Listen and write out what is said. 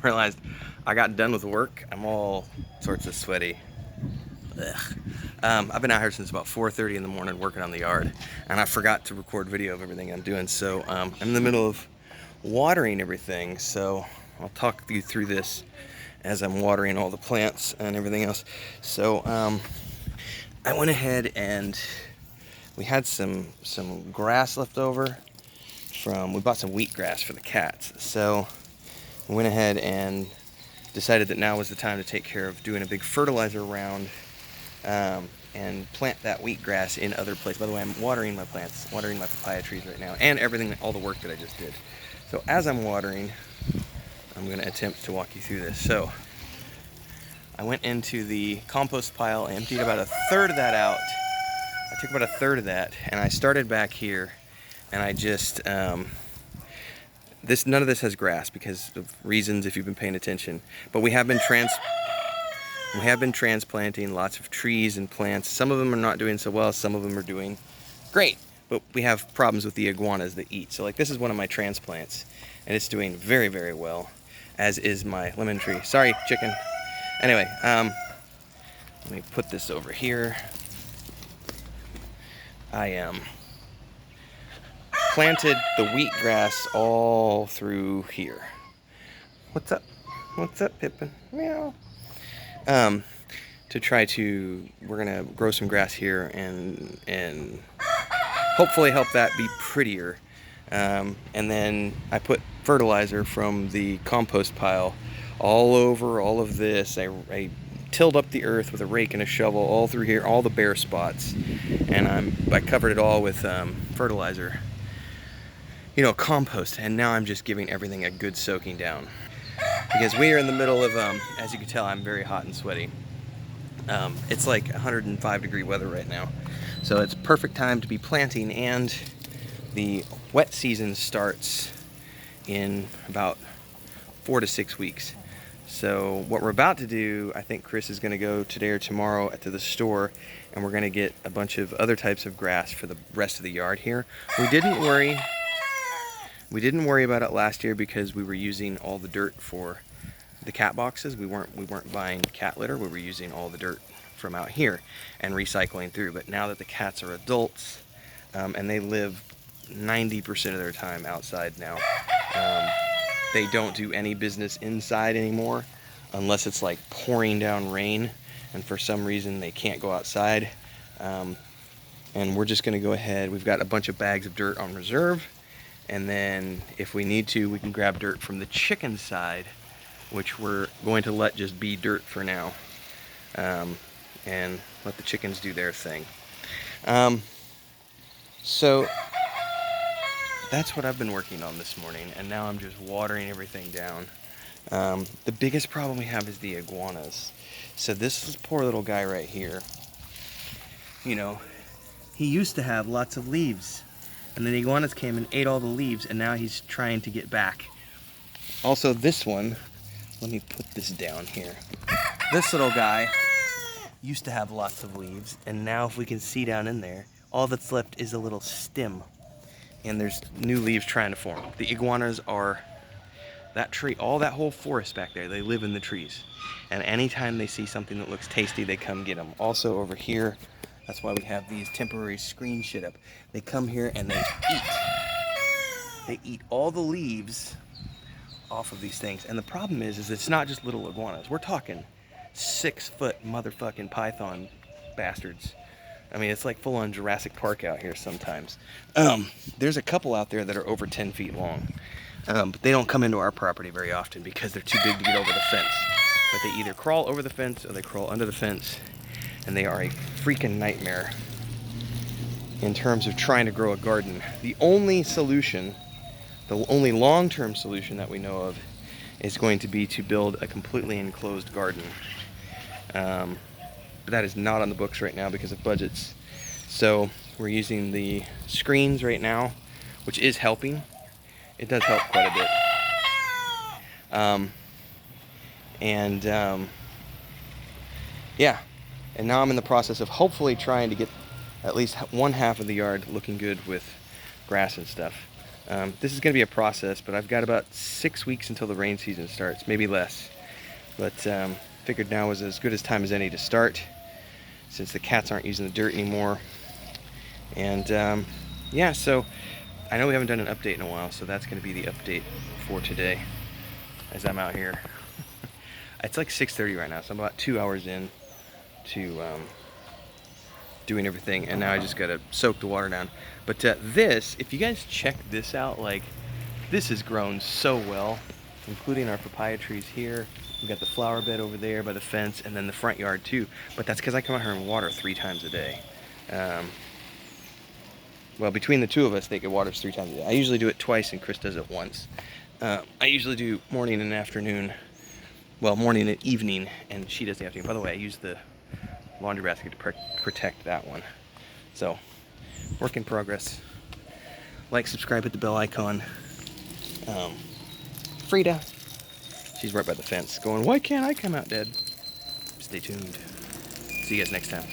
realized I got done with work. I'm all sorts of sweaty. Ugh. I've been out here since about 4:30 in the morning working on the yard, and I forgot to record video of everything I'm doing. So I'm in the middle of watering everything. So I'll talk you through this as I'm watering all the plants and everything else. So I went ahead and we had some grass left over we bought some wheatgrass for the cats. So we went ahead and decided that now was the time to take care of doing a big fertilizer round and plant that wheatgrass in other places. By the way, I'm watering my plants, watering my papaya trees right now, and everything, all the work that I just did. So as I'm watering, I'm going to attempt to walk you through this. So I went into the compost pile, I emptied about a third of that out. I took about a third of that, and I started back here, and I just none of this has grass because of reasons if you've been paying attention. But we have been transplanting lots of trees and plants. Some of them are not doing so well, some of them are doing great. But we have problems with the iguanas that eat. So like this is one of my transplants, and it's doing very, very well, as is my lemon tree. Sorry, chicken. Anyway, let me put this over here. I planted the wheatgrass all through here. What's up? What's up, Pippin? Meow. We're gonna grow some grass here and hopefully help that be prettier. And then I put fertilizer from the compost pile all over all of this. I tilled up the earth with a rake and a shovel all through here, all the bare spots, and I covered it all with fertilizer, compost. And now I'm just giving everything a good soaking down because we are in the middle of as you can tell, I'm very hot and sweaty. It's like 105-degree weather right now, so it's perfect time to be planting, and the wet season starts in about 4 to 6 weeks. So what we're about to do, I think Chris is going to go today or tomorrow to the store, and we're going to get a bunch of other types of grass for the rest of the yard here. We didn't worry about it last year because we were using all the dirt for the cat boxes. We weren't buying cat litter. We were using all the dirt from out here and recycling through. But now that the cats are adults, and they live 90% of their time outside now, they don't do any business inside anymore unless it's like pouring down rain, and for some reason they can't go outside. And we're just going to go ahead. We've got a bunch of bags of dirt on reserve, and then if we need to, we can grab dirt from the chicken side, which we're going to let just be dirt for now, and let the chickens do their thing. So that's what I've been working on this morning, and now I'm just watering everything down. The biggest problem we have is the iguanas. So this poor little guy right here, he used to have lots of leaves, and then the iguanas came and ate all the leaves, and now he's trying to get back. Also this one, let me put this down here. This little guy used to have lots of leaves, and now if we can see down in there, all that's left is a little stem, and there's new leaves trying to form. The iguanas are that tree, all that whole forest back there. They live in the trees, and anytime they see something that looks tasty, they come get them. Also over here, that's why we have these temporary screens shit up. They come here and they eat all the leaves off of these things. And the problem is it's not just little iguanas. We're talking 6-foot motherfucking python bastards. I mean, it's like full-on Jurassic Park out here sometimes. There's a couple out there that are over 10 feet long. But they don't come into our property very often because they're too big to get over the fence. But they either crawl over the fence or they crawl under the fence, and they are a freaking nightmare in terms of trying to grow a garden. The only solution, the only long-term solution that we know of, is going to be to build a completely enclosed garden. But that is not on the books right now because of budgets. So we're using the screens right now, which is helping. It does help quite a bit. Yeah, and now I'm in the process of hopefully trying to get at least one half of the yard looking good with grass and stuff. This is going to be a process, but I've got about 6 weeks until the rain season starts, maybe less. But figured now was as good as time as any to start, since the cats aren't using the dirt anymore. And yeah, so I know we haven't done an update in a while, so that's going to be the update for today as I'm out here. It's like 6:30 right now, so I'm about 2 hours in to doing everything, and now I just gotta soak the water down. But this, if you guys check this out, like, this has grown so well, including our papaya trees here. We've got the flower bed over there by the fence, and then the front yard too. But that's because I come out here and water 3 times a day. Well, between the two of us, they get waters 3 times a day. I usually do it twice, and Chris does it once. I usually do morning and afternoon. Well, morning and evening, and she does the afternoon. By the way, I use the laundry basket to protect that one. So, work in progress. Like, subscribe, hit the bell icon. Frida, she's right by the fence going, why can't I come out, Dad? Stay tuned. See you guys next time.